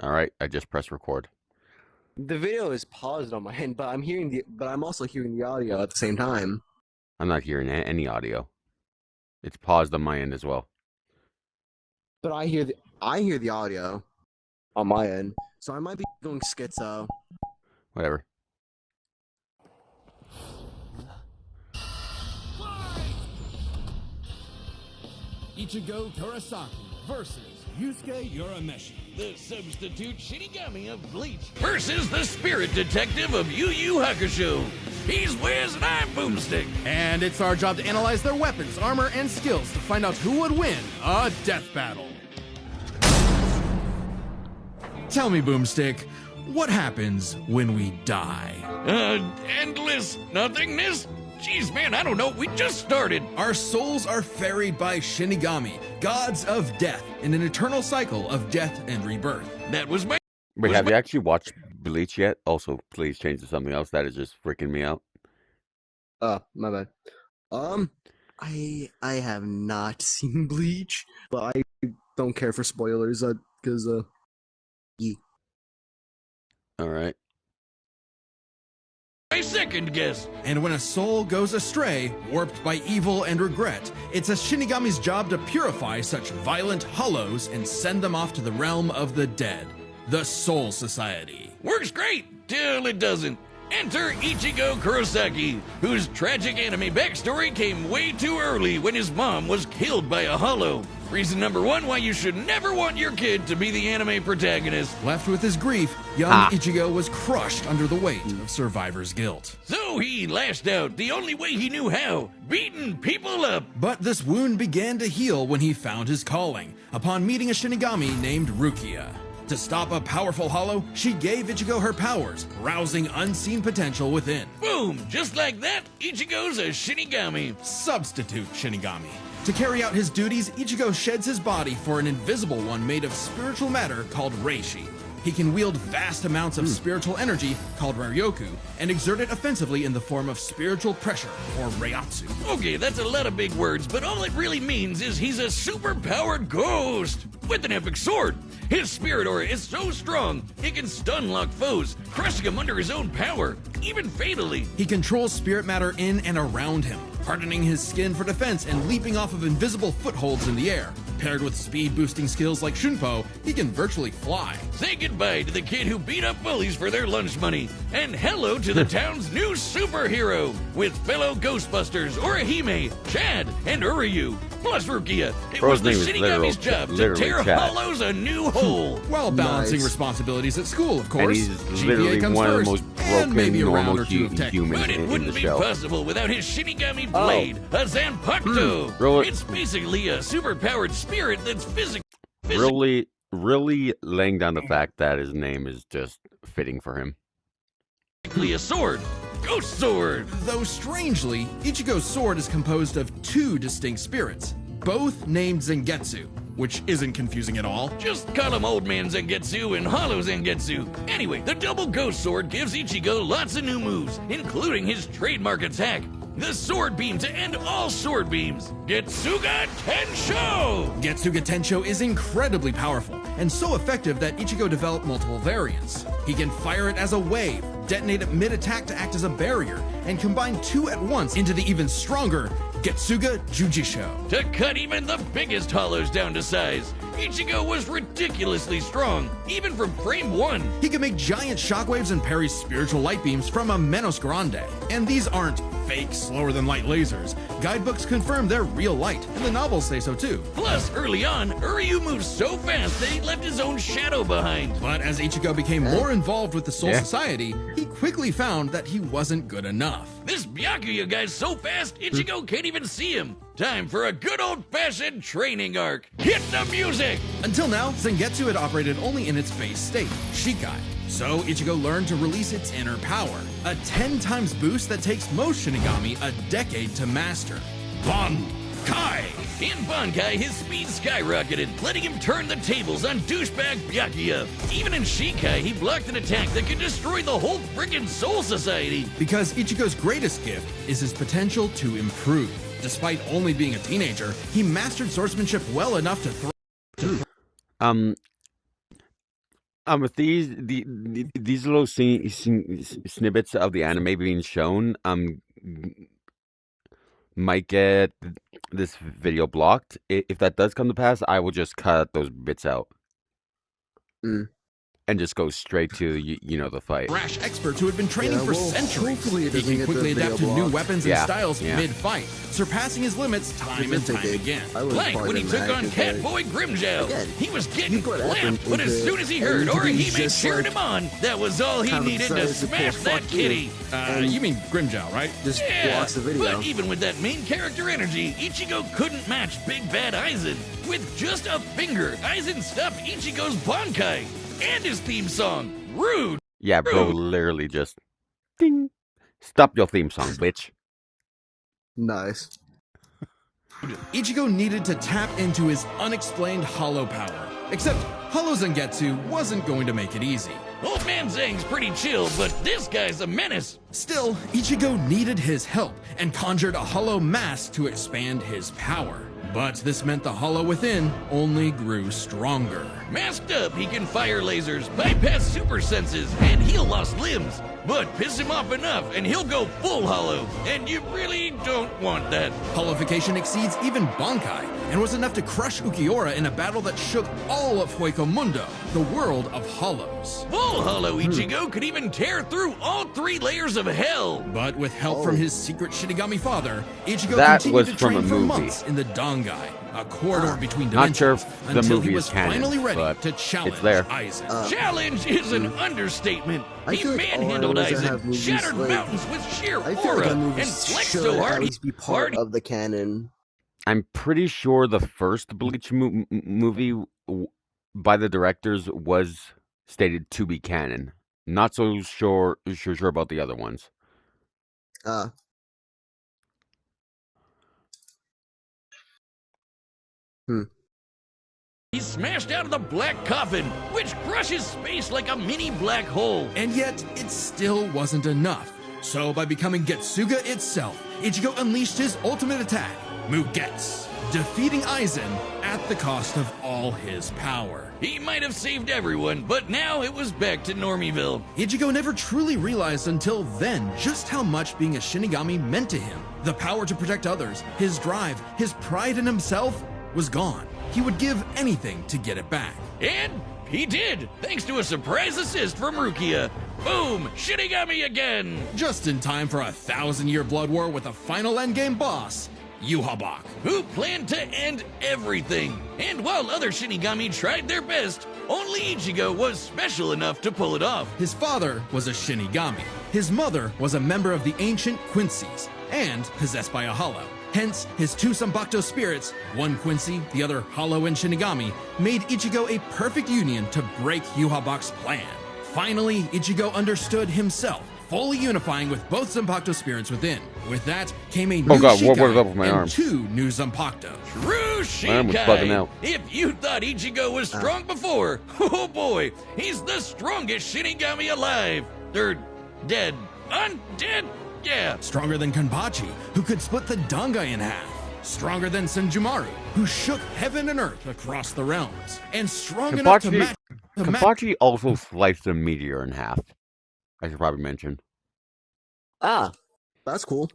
All right, I just pressed record. The video is paused on my end, but I'm also hearing the audio at the same time. I'm not hearing any audio. It's paused on my end as well. But I hear the audio on my end, so I might be going schizo. Whatever. Ichigo Kurosaki versus Yusuke Urameshi. The substitute Shinigami of Bleach versus the spirit detective of Yu Yu Hakusho. He's Wiz and I'm Boomstick. And it's our job to analyze their weapons, armor, and skills to find out who would win a death battle. Tell me, Boomstick, what happens when we die? Endless nothingness? Jeez, man, I don't know. We just started. Our souls are ferried by Shinigami, gods of death, in an eternal cycle of death and rebirth. That was my. Wait, have you actually watched Bleach yet? Also, please change to something else. That is just freaking me out. My bad. I have not seen Bleach, but I don't care for spoilers, because yeah. All right. My second guess. And when a soul goes astray, warped by evil and regret, it's a Shinigami's job to purify such violent hollows and send them off to the realm of the dead, the Soul Society. Works great till it doesn't. Enter Ichigo Kurosaki, whose tragic anime backstory came way too early when his mom was killed by a hollow. Reason number one why you should never want your kid to be the anime protagonist. Left with his grief, young Ichigo was crushed under the weight of survivor's guilt. So he lashed out the only way he knew how, beating people up. But this wound began to heal when he found his calling, upon meeting a Shinigami named Rukia. To stop a powerful hollow, she gave Ichigo her powers, rousing unseen potential within. Boom! Just like that, Ichigo's a Shinigami. Substitute Shinigami. To carry out his duties, Ichigo sheds his body for an invisible one made of spiritual matter called Reishi. He can wield vast amounts of spiritual energy, called Ryoku, and exert it offensively in the form of spiritual pressure, or Reiatsu. Okay, that's a lot of big words, but all it really means is he's a super-powered ghost with an epic sword. His spirit aura is so strong, it can stun-lock foes, crushing them under his own power, even fatally. He controls spirit matter in and around him, hardening his skin for defense and leaping off of invisible footholds in the air. Paired with speed-boosting skills like Shunpo, he can virtually fly. Say goodbye to the kid who beat up bullies for their lunch money, and hello to the town's new superhero, with fellow Ghostbusters Orihime, Chad, and Uryu, plus Rukia. It was the Shinigami's job to tear hollows a new hole. While balancing Nice. responsibilities at school, of And course. he's literally GPA comes one of the first, most and maybe broken, a round normal or two of tech. humans But it in the wouldn't be show. possible without his Shinigami blade, a Zanpakuto. Really? It's basically a super-powered spirit that's physical. Really laying down the fact that his name is just fitting for him. A sword. Ghost sword. Though strangely, Ichigo's sword is composed of two distinct spirits, both named Zangetsu, which isn't confusing at all. Just call him Old Man Zangetsu and Hollow Zangetsu. Anyway, the double ghost sword gives Ichigo lots of new moves, including his trademark attack, the sword beam to end all sword beams, Getsuga Tensho! Getsuga Tensho is incredibly powerful, and so effective that Ichigo developed multiple variants. He can fire it as a wave, detonate it mid-attack to act as a barrier, and combine two at once into the even stronger Getsuga Jujisho. To cut even the biggest hollows down to size, Ichigo was ridiculously strong, even from frame 1. He can make giant shockwaves and parry spiritual light beams from a Menos Grande. And these aren't fake, slower-than-light lasers. Guidebooks confirm they're real light, and the novels say so too. Plus, early on, Uryu moved so fast that he left his own shadow behind. But as Ichigo became more involved with the Soul Society, he quickly found that he wasn't good enough. This Byakuya guy's so fast, Ichigo can't even see him. Time for a good old-fashioned training arc. Hit the music! Until now, Zangetsu had operated only in its base state, Shikai. So Ichigo learned to release its inner power, a 10 times boost that takes most Shinigami a decade to master. Bankai! In Bankai, his speed skyrocketed, letting him turn the tables on douchebag Byakuya. Even in Shikai, he blocked an attack that could destroy the whole friggin' Soul Society. Because Ichigo's greatest gift is his potential to improve. Despite only being a teenager, he mastered swordsmanship well enough to With these little snippets of the anime being shown, might get this video blocked. If that does come to pass, I will just cut those bits out Mm. and just go straight to the fight. Brash experts who had been training Yeah, for well, centuries. hopefully it He doesn't can get quickly the adapt to video new blocked. weapons and Yeah, styles yeah. mid-fight, surpassing his limits time Even and if they time did, again. I would Like when he took on Catboy Grimjow. Again, He was getting you got clapped, effort but as into soon as he it, heard and you Orihime just, cheering like, him on, that was all he kind of needed to decides to smash pull that fuck you. kitty. You mean Grimjow, right? Just Yeah, blocks the video. but even with that main character energy, Ichigo couldn't match Big Bad Aizen. With just a finger, Aizen stopped Ichigo's Bankai and his theme song. Rude. Yeah, bro, literally just ding. Stop your theme song, bitch. Nice. Ichigo needed to tap into his unexplained hollow power. Except Hollow Zangetsu wasn't going to make it easy. Old Man Zang's pretty chill, but this guy's a menace. Still, Ichigo needed his help and conjured a hollow mask to expand his power. But this meant the hollow within only grew stronger. Masked up, he can fire lasers, bypass super senses, and heal lost limbs. But piss him off enough, and he'll go full hollow. And you really don't want that. Hollowification exceeds even Bankai, and was enough to crush Ukiura in a battle that shook all of Hueco Mundo, the world of hollows. Full hollow Ichigo could even tear through all 3 layers of hell. But with help from his secret Shinigami father, Ichigo That continued was to from train a for movie. months in the Dangai, a corridor between Not sure dimensions, if the until movie he is was canon, finally ready but to challenge it's there. Aizen. Challenge is an understatement. I He feel like all manhandled animes that have Aizen, movies, shattered like- mountains with sheer I feel aura, like that and movie flexed should so at hard, least be part of the canon. I'm pretty sure the first Bleach movie by the directors was stated to be canon. Not so sure about the other ones. He smashed out of the black coffin, which crushes space like a mini black hole. And yet, it still wasn't enough. So, by becoming Getsuga itself, Ichigo unleashed his ultimate attack, Mugetsu, defeating Aizen at the cost of all his power. He might have saved everyone, but now it was back to Normieville. Ichigo never truly realized until then just how much being a Shinigami meant to him. The power to protect others, his drive, his pride in himself was gone. He would give anything to get it back. And he did, thanks to a surprise assist from Rukia. Boom! Shinigami again! Just in time for a 1,000-year blood war with a final endgame boss, Yuhabak. Who planned to end everything. And while other Shinigami tried their best, only Ichigo was special enough to pull it off. His father was a Shinigami. His mother was a member of the ancient Quincy's and possessed by a hollow. Hence, his 2 Zanpakuto spirits, one Quincy, the other hollow and Shinigami, made Ichigo a perfect union to break Yuhabak's plan. Finally, Ichigo understood himself, fully unifying with both Zanpakuto spirits within. With that came a new God, what is Shikai up with my and arm? 2 new Zanpakuto. True My arm was bugging Shikai! out. If you thought Ichigo was strong before, oh boy, he's the strongest Shinigami alive. They're dead. Undead? Yeah. Stronger than Kanpachi, who could split the Dangai in half. Stronger than Senjumaru, who shook heaven and earth across the realms. And strong enough to match... Kenpachi also sliced a meteor in half. I should probably mention. That's cool.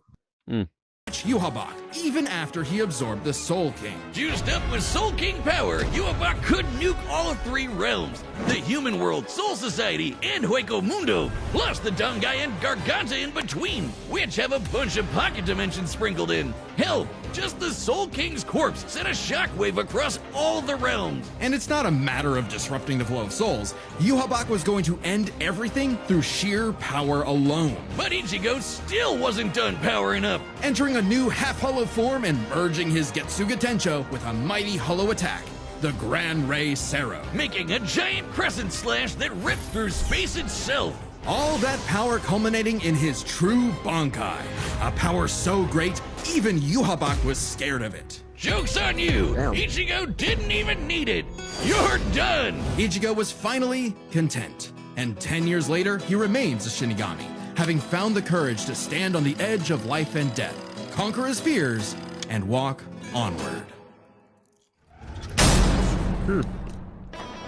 Yuhabak, even after he absorbed the Soul King. Juiced up with Soul King power, Yuhabak could nuke all 3 realms. The human world, Soul Society, and Hueco Mundo, plus the Dangai and Garganta in between, which have a bunch of pocket dimensions sprinkled in. Hell, just the Soul King's corpse sent a shockwave across all the realms. And it's not a matter of disrupting the flow of souls. Yuhabak was going to end everything through sheer power alone. But Ichigo still wasn't done powering up. Entering a new half-hollow form and merging his Getsuga Tencho with a mighty hollow attack, the Gran Ray Sero. Making a giant crescent slash that ripped through space itself. All that power culminating in his true Bankai. A power so great, even Yuhabak was scared of it. Joke's on you! Damn. Ichigo didn't even need it! You're done! Ichigo was finally content. And 10 years later, he remains a Shinigami, having found the courage to stand on the edge of life and death, conquer his fears, and walk onward.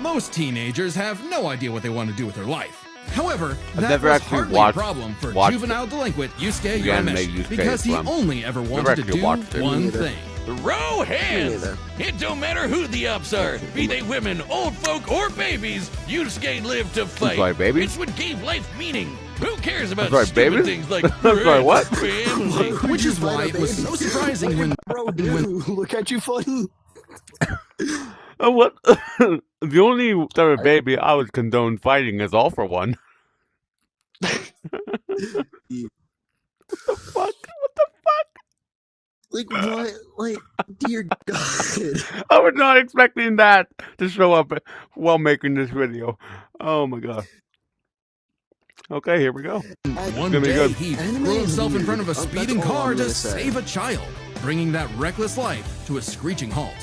Most teenagers have no idea what they want to do with their life. However, that never was actually hardly a problem for watched juvenile delinquent Yusuke the anime Urameshi Yusuke because he from. only ever Never wanted to actually do watched it. one Me neither. thing. Throw hands! neither. It don't matter who the ops are, be they women, old folk, or babies, Yusuke lived to fight. sorry, babies? It's what gave life meaning. Who cares about sorry, stupid babies? things like I'm sorry, what? family? Which is why it was so surprising when Bro, dude, look at you funny. What? The only type of baby I would condone fighting is all for one. What the fuck? What the fuck? Like what? Like, dear God. I was not expecting that to show up while making this video. Oh my god. Okay, here we go. one gonna be day good. he Anime threw is himself in front of a weird. speeding That's all car I'm to gonna say. save a child, bringing that reckless life to a screeching halt.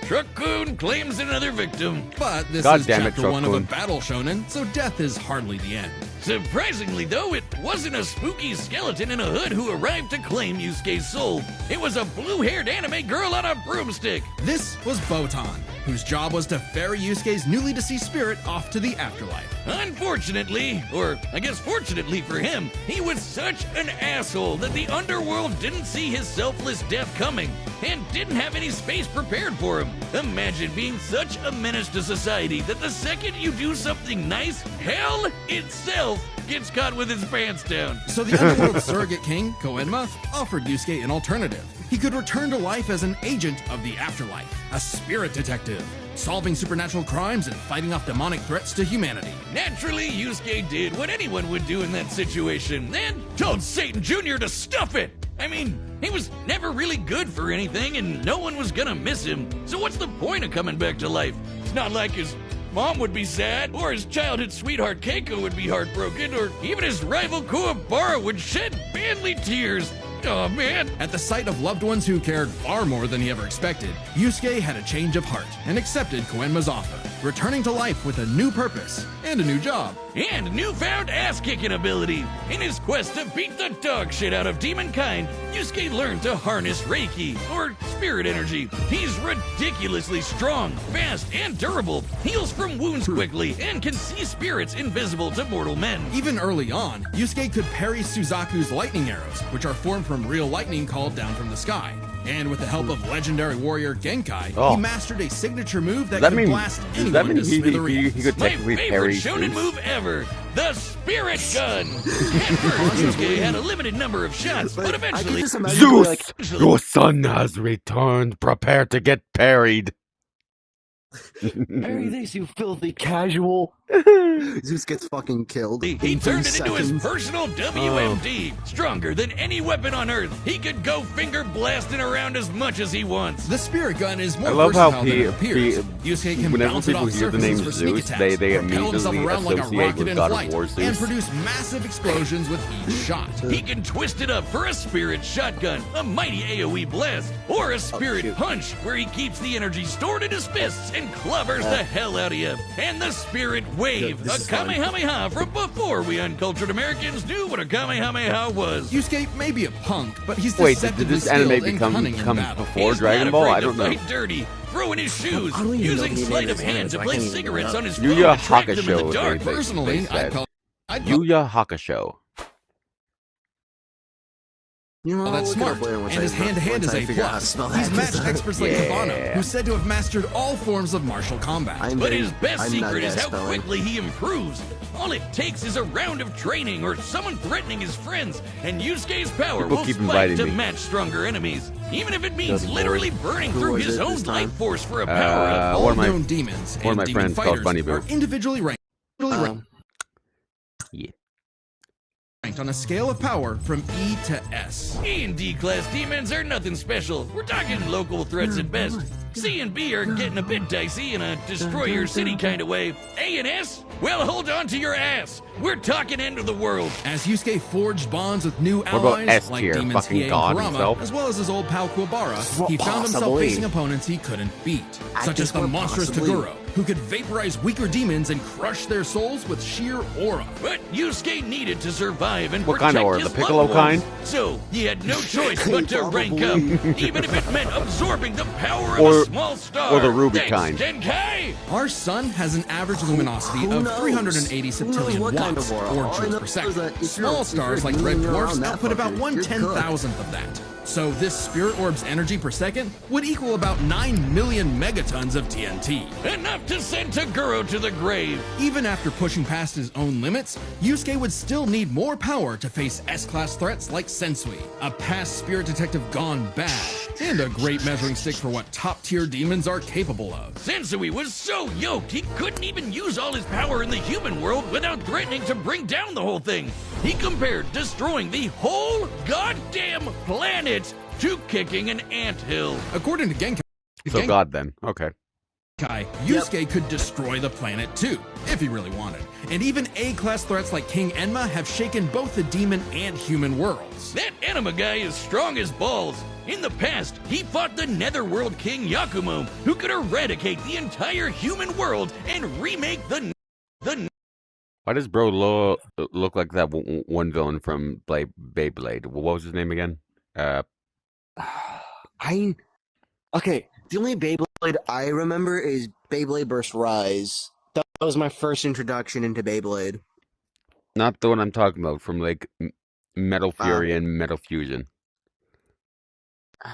Truck-kun claims another victim. But this God is damn it, chapter 1 of a Truck-kun. battle shonen, so death is hardly the end. Surprisingly, though, it wasn't a spooky skeleton in a hood who arrived to claim Yusuke's soul. It was a blue-haired anime girl on a broomstick. This was Botan, whose job was to ferry Yusuke's newly deceased spirit off to the afterlife. Unfortunately, or I guess fortunately for him, he was such an asshole that the underworld didn't see his selfless death coming and didn't have any space prepared for him. Imagine being such a menace to society that the second you do something nice, hell itself gets caught with his pants down. So the underworld surrogate king, Koenma, offered Yusuke an alternative. He could return to life as an agent of the afterlife, a spirit detective, solving supernatural crimes and fighting off demonic threats to humanity. Naturally, Yusuke did what anyone would do in that situation, then told Satan Jr. to stuff it. I mean, he was never really good for anything and no one was gonna miss him, so what's the point of coming back to life? It's not like his mom would be sad, or his childhood sweetheart Keiko would be heartbroken, or even his rival Kuwabara would shed manly tears. Oh man. At the sight of loved ones who cared far more than he ever expected, Yusuke had a change of heart and accepted Koenma's offer, returning to life with a new purpose and a new job. And newfound ass-kicking ability. In his quest to beat the dog shit out of demonkind, Yusuke learned to harness Reiki, or spirit energy. He's ridiculously strong, fast, and durable, heals from wounds quickly, and can see spirits invisible to mortal men. Even early on, Yusuke could parry Suzaku's lightning arrows, which are formed from real lightning called down from the sky. And with the help of legendary warrior Genkai, Oh. he mastered a signature move that Does that could mean? blast Does that anyone mean to he smithereens. could My technically favorite parry shonen Zeus? move ever, the Spirit Gun. At first, Yusuke had a limited number of shots, but I can eventually... just imagine Zeus, like, your son has returned. Prepare to get parried. Parry this, you filthy casual. Zeus gets fucking killed. He in turned 3 it into his seconds. personal WMD. Stronger than any weapon on Earth. He could go finger blasting around as much as he wants. The spirit gun is more I love how versatile than it appears. he- Yusuke can whenever bounce it people off hear the surfaces name for sneak Zeus, attacks, they propel himself immediately around like a associate rocket with in God flight, of War Zeus. and produce massive explosions with each shot. He can twist it up for a spirit shotgun, a mighty AoE blast, or a spirit shoot. punch, where he keeps the energy stored in his fists and clovers the hell out of you. And the spirit wave, This a is fun. Kamehameha from before we uncultured Americans knew what a Kamehameha was. Yusuke may be a punk, but he's Wait, deceptively did this anime skilled and become cunning in come battle. before He's Dragon not Ball? afraid I to don't know. fight dirty, throwing his shoes, I don't even know using the name sleight of of this hand anime, to so I place can't even cigarettes know. on his Yu phone Yu to track them in Hakusho the is dark. very Personally, They said. I'd Yu Yu Hakusho. You know, call I'll that look it smart, up later once and I- his hand-to-hand once is I A+. figure out how to spell that, He's 'cause matched experts like Yeah. Hibano, who's said to have mastered all forms of martial combat. I'm But very- his best I'm not secret is good at how spelling. quickly he improves. All it takes is a round of training or someone threatening his friends, and Yusuke's power People will keep spike inviting to me. match stronger enemies. Even if it means Good literally lord. burning Who through was his it own this time? life force for a power-up. All one of my- known demons one of and my demon friends called fighters Bunny Boo. are individually ranked on a scale of power from E to S. E and D class demons are nothing special. We're talking local threats at best. C and B are getting a bit dicey in a destroy your city kind of way. A and S? Well, hold on to your ass. We're talking end of the world. As Yusuke forged bonds with new about allies S like tier, demons fucking Hiei and God Kurama, himself? as well as his old pal Kuwabara, he found himself Possibly. facing opponents he couldn't beat, At such this as the point, monstrous possibly. Toguro, who could vaporize weaker demons and crush their souls with sheer aura. But Yusuke needed to survive and What protect kind of aura? his The Piccolo loved ones. kind? So he had no choice but to rank up, Probably. even if it meant absorbing the power of Or- a small star. or the Ruby Thanks, kind. Genkai. Our sun has an average luminosity Who of knows? 380 Who knows septillion what kind watts, of world? or All I joules know per is second. that if Small you're stars like red moving around dwarfs that output about fucker, 1/10,000th of that. So this spirit orb's energy per second would equal about 9 million megatons of TNT. Enough to send Toguro to the grave. Even after pushing past his own limits, Yusuke would still need more power to face S-class threats like Sensui, a past spirit detective gone bad, and a great measuring stick for what top-tier demons are capable of. Sensui was so yoked he couldn't even use all his power in the human world without threatening to bring down the whole thing. He compared destroying the whole goddamn planet to kicking an anthill. According to Genkai, So God then. Okay. Yusuke could destroy the planet too, if he really wanted. And even A-class threats like King Enma have shaken both the demon and human worlds. That anima guy is strong as balls. In the past, he fought the Netherworld King Yakumo, who could eradicate the entire human world and remake the Why does bro look like that one villain from Beyblade? What was his name again? Okay, the only Beyblade I remember is Beyblade Burst Rise. That was my first introduction into Beyblade. Not the one I'm talking about from like Metal Fury and Metal Fusion.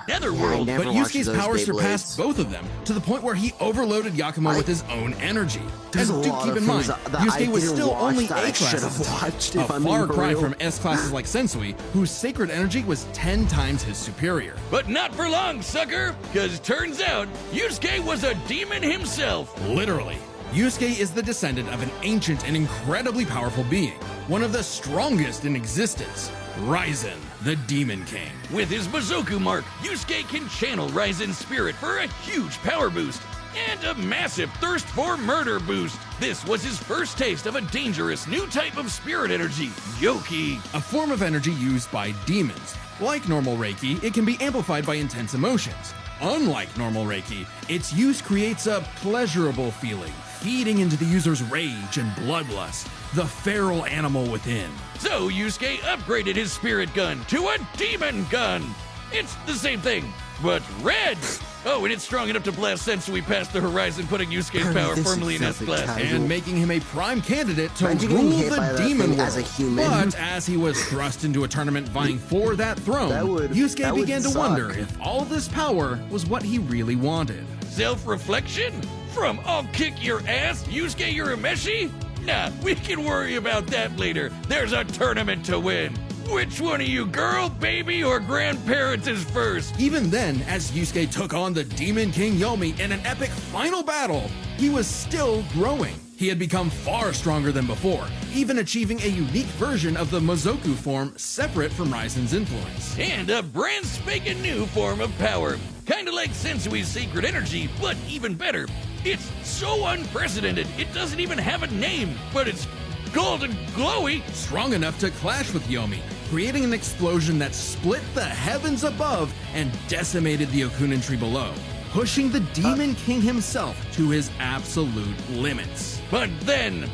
Netherworld. never But watched Yusuke's those power Beyblades. surpassed both of them, to the point where he overloaded Yakumo with his own energy. There's And a do lot keep of in mind, things that I Yusuke was didn't still watch only that I A-class should at have the time, watched, a if I'm far being for cry real. from S-classes like Sensui, whose sacred energy was 10 times his superior. But not for long, sucker, because turns out Yusuke was a demon himself. Literally. Yusuke is the descendant of an ancient and incredibly powerful being, one of the strongest in existence, Ryzen, the Demon King. With his Mizoku mark, Yusuke can channel Raizen's spirit for a huge power boost and a massive thirst for murder boost. This was his first taste of a dangerous new type of spirit energy, Yoki. A form of energy used by demons. Like normal Reiki, it can be amplified by intense emotions. Unlike normal Reiki, its use creates a pleasurable feeling, feeding into the user's rage and bloodlust, the feral animal within. So Yusuke upgraded his spirit gun to a demon gun. It's the same thing, but red. Oh, and it's strong enough to blast Sensui past the horizon, putting Yusuke's power This firmly in is S-class. casual. And making him a prime candidate to Imagine getting rule hit by the that demon thing world. as a human. But as he was thrust into a tournament vying for that throne, That would began to suck. wonder if all this power was what he really wanted. Self-reflection? From I'll kick your ass, Yusuke Urameshi? Nah, we can worry about that later. There's a tournament to win. Which one of you, girl, baby, or grandparents is first? Even then, as Yusuke took on the Demon King Yomi in an epic final battle, he was still growing. He had become far stronger than before, even achieving a unique version of the Mizoku form separate from Raizen's influence. And a brand spanking new form of power. Kinda like Sensui's sacred energy, but even better. It's so unprecedented, it doesn't even have a name, but it's golden glowy. Strong enough to clash with Yomi, creating an explosion that split the heavens above and decimated the Okunin tree below, pushing the Demon King himself to his absolute limits. But then,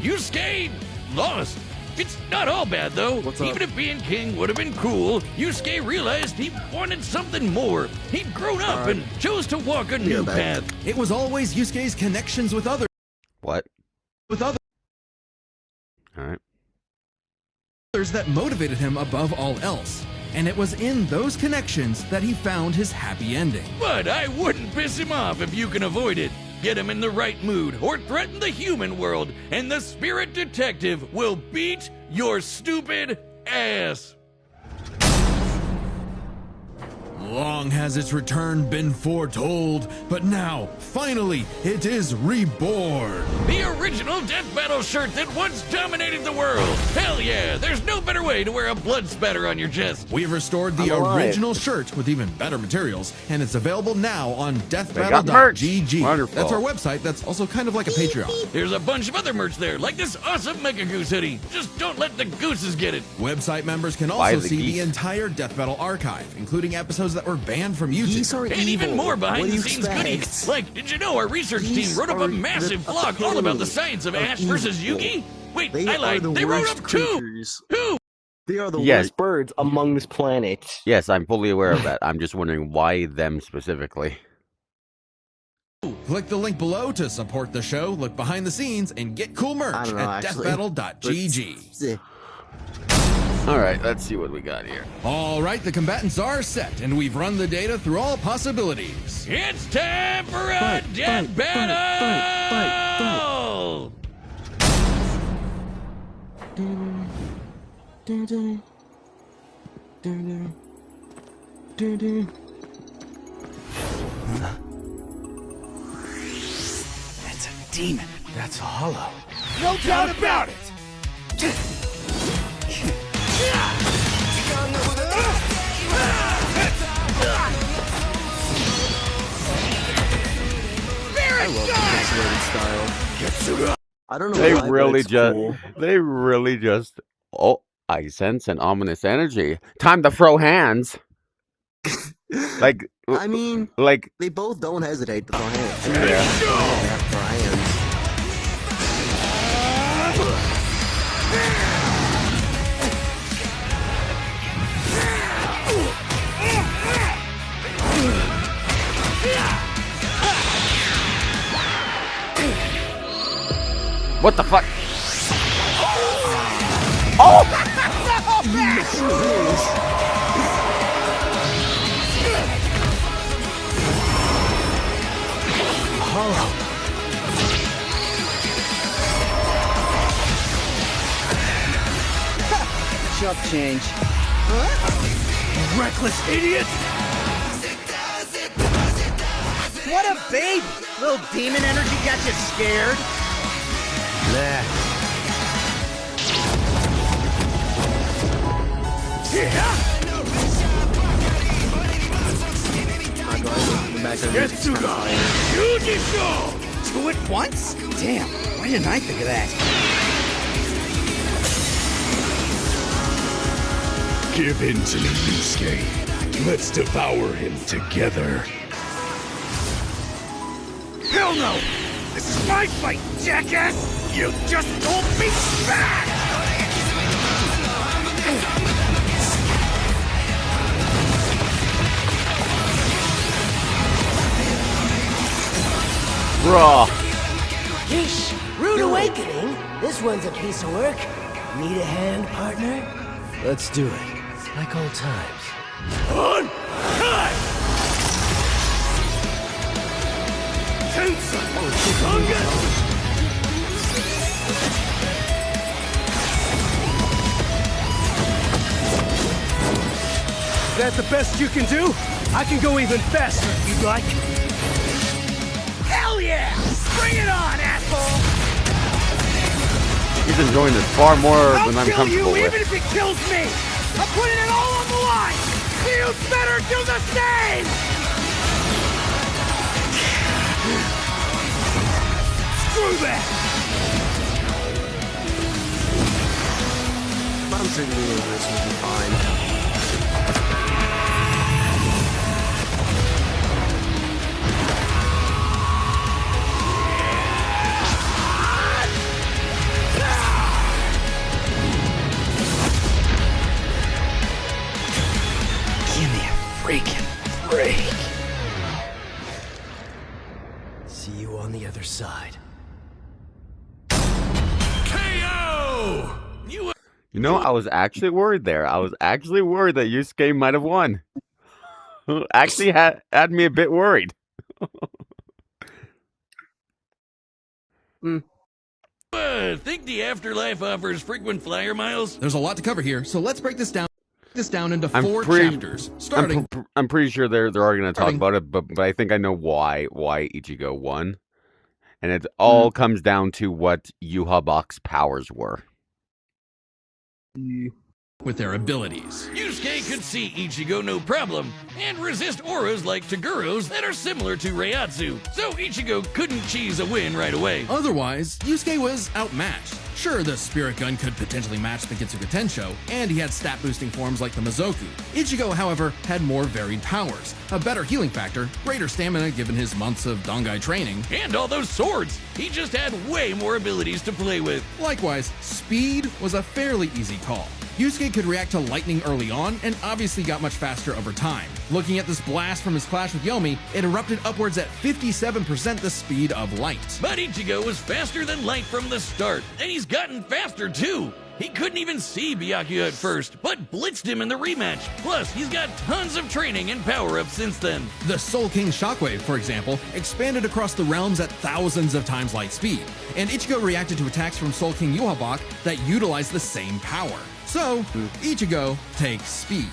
Yusuke lost. It's not all bad though. What's up? Even if being king would have been cool, Yusuke realized he wanted something more. He'd grown up and chose to walk a new back. path. It was always Yusuke's connections with others. What? All right. That motivated him above all else. And it was in those connections that he found his happy ending. But I wouldn't piss him off if you can avoid it. Get him in the right mood or threaten the human world, and the spirit detective will beat your stupid ass. Long has its return been foretold, but now, finally, it is reborn. The original Death Battle shirt that once dominated the world. Hell yeah, there's no better way to wear a blood spatter on your chest. We've restored the I'm alive. original shirt with even better materials, and it's available now on got merch. deathbattle.gg. Wonderful. That's our website that's also kind of like a Patreon. There's a bunch of other merch there, like this awesome Mega Goose hoodie. Just don't let the gooses get it. Website members can Buy also the see the geese. entire Death Battle archive, including episodes that were banned from YouTube. Geese are And evil. even more What do behind you the scenes expect? goodies. Like, did you know our research Geese team wrote up are a massive the blog all about the epitome science of of Ash versus evil. Yugi? Wait, They I are lied. the They wrote worst up two. creatures. Two. They are the Yes. worst birds among this planet. Yes, I'm fully aware of that. I'm just wondering why them specifically. Click the link below to support the show, look behind the scenes, and get cool merch I don't know, at actually. deathbattle.gg. All right, let's see what we got here. All right, the combatants are set, and we've run the data through all possibilities. It's time for a death battle! That's a demon. That's hollow. No doubt about it. I love the pixelated style. I don't know They why, but really it's just, cool. oh, I sense an ominous energy. Time to throw hands. Like, I mean, like, they both don't hesitate to throw hands. yeah. They have to throw hands. What the fuck? Oh! Chump change. Reckless idiot! What a baby! Little demon energy got you scared? Nah. I go ahead and back there. Two at once? Damn, why didn't I think of that? Give in to me, Yusuke. Let's devour him together. Hell no! This is my fight, jackass! You just told me back! Bruh. Yeesh, rude awakening. This one's a piece of work. Need a hand, partner? Let's do it, like old times. On time! Tensa! Tonga! Is that the best you can do? I can go even faster if you'd like. Hell yeah! Bring it on, asshole! He's enjoying this far more than I'm I'll kill comfortable you with. even if it kills me! I'm putting it all on the line! You better do the same! Screw that! I'm sure the universe will be fine. Give me a freaking break. See you on the other side. KO! You You know, I was actually worried there. I was actually worried that Yusuke might have won. Actually had me a bit worried. think the afterlife offers frequent flyer miles? There's a lot to cover here, so let's break this down into I'm four pretty- chapters, starting I'm pretty sure they're already going to talk Starting- about it, but I think I know why Ichigo won. And it all comes down to what Yuhabak's powers were. with their abilities. Yusuke could see Ichigo no problem, and resist auras like Taguro's that are similar to Reiatsu, so Ichigo couldn't cheese a win right away. Otherwise, Yusuke was outmatched. Sure, the Spirit Gun could potentially match the Getsuga Tensho, and he had stat-boosting forms like the Mizoku. Ichigo, however, had more varied powers, a better healing factor, greater stamina given his months of Dongai training. And all those swords! He just had way more abilities to play with. Likewise, speed was a fairly easy call. Yusuke could react to lightning early on, and obviously got much faster over time. Looking at this blast from his clash with Yomi, it erupted upwards at 57% the speed of light. But Ichigo was faster than light from the start, and he's gotten faster too. He couldn't even see Byakuya at first, but blitzed him in the rematch. Plus, he's got tons of training and power-ups since then. The Soul King Shockwave, for example, expanded across the realms at thousands of times light speed, and Ichigo reacted to attacks from Soul King Yuhabak that utilized the same power. So, Ichigo takes speed.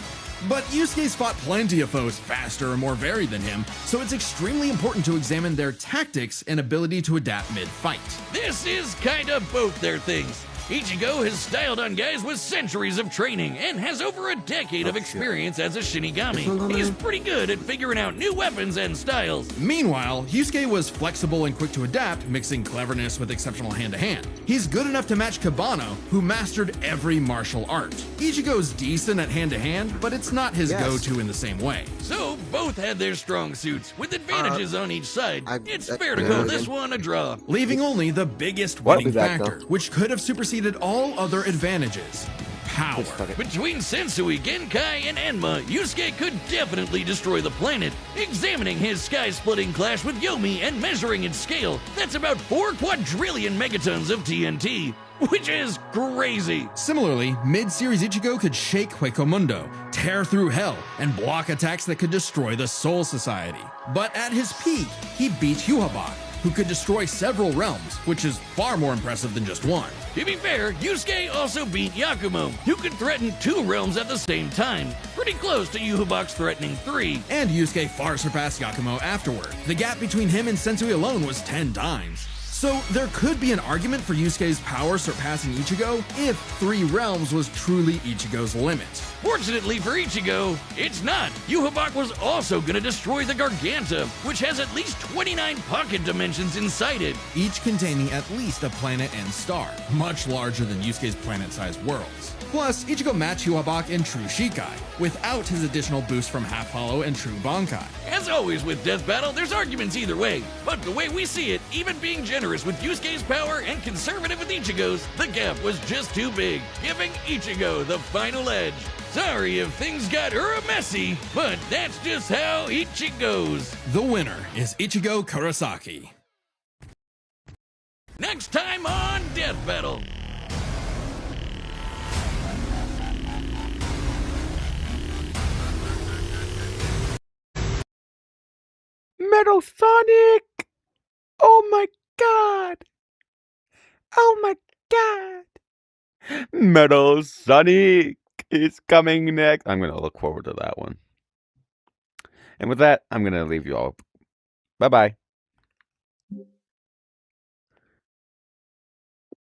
But Yusuke's fought plenty of foes faster or more varied than him, so it's extremely important to examine their tactics and ability to adapt mid-fight. This is kind of both their things. Ichigo has styled on guys with centuries of training and has over a decade of experience as a Shinigami. He's pretty good at figuring out new weapons and styles. Meanwhile, Yusuke was flexible and quick to adapt, mixing cleverness with exceptional hand-to-hand. He's good enough to match Kabano, who mastered every martial art. Ichigo's decent at hand-to-hand, but it's not his go-to in the same way. So, both had their strong suits, with advantages on each side. It's fair to call this one a draw. Leaving only the biggest winning factor, which could have superseded all other advantages: power. Between Sensui, Genkai, and Enma, Yusuke could definitely destroy the planet. Examining his sky-splitting clash with Yomi and measuring its scale, that's about 4 quadrillion megatons of TNT, which is crazy. Similarly, mid-series Ichigo could shake Huecomundo, tear through hell, and block attacks that could destroy the Soul Society. But at his peak, he beat Yuhabak, who could destroy several realms, which is far more impressive than just one. To be fair, Yusuke also beat Yakumo, who could threaten 2 realms at the same time, pretty close to Yuhabak's threatening 3. And Yusuke far surpassed Yakumo afterward. The gap between him and Sensui alone was 10 times. So there could be an argument for Yusuke's power surpassing Ichigo if 3 realms was truly Ichigo's limit. Fortunately for Ichigo, it's not. Yuhabak was also going to destroy the Garganta, which has at least 29 pocket dimensions inside it. Each containing at least a planet and star, much larger than Yusuke's planet-sized worlds. Plus, Ichigo matched Yuhabak in True Shikai, without his additional boost from Half Hollow and True Bankai. As always with Death Battle, there's arguments either way, but the way we see it, even being generous with Yusuke's power and conservative with Ichigo's, the gap was just too big, giving Ichigo the final edge. Sorry if things got messy, but that's just how Ichigo goes. The winner is Ichigo Kurosaki. Next time on Death Battle. Metal Sonic! Oh my god! Oh my god! Metal Sonic is coming next. I'm going to look forward to that one. And with that, I'm going to leave you all. Bye-bye.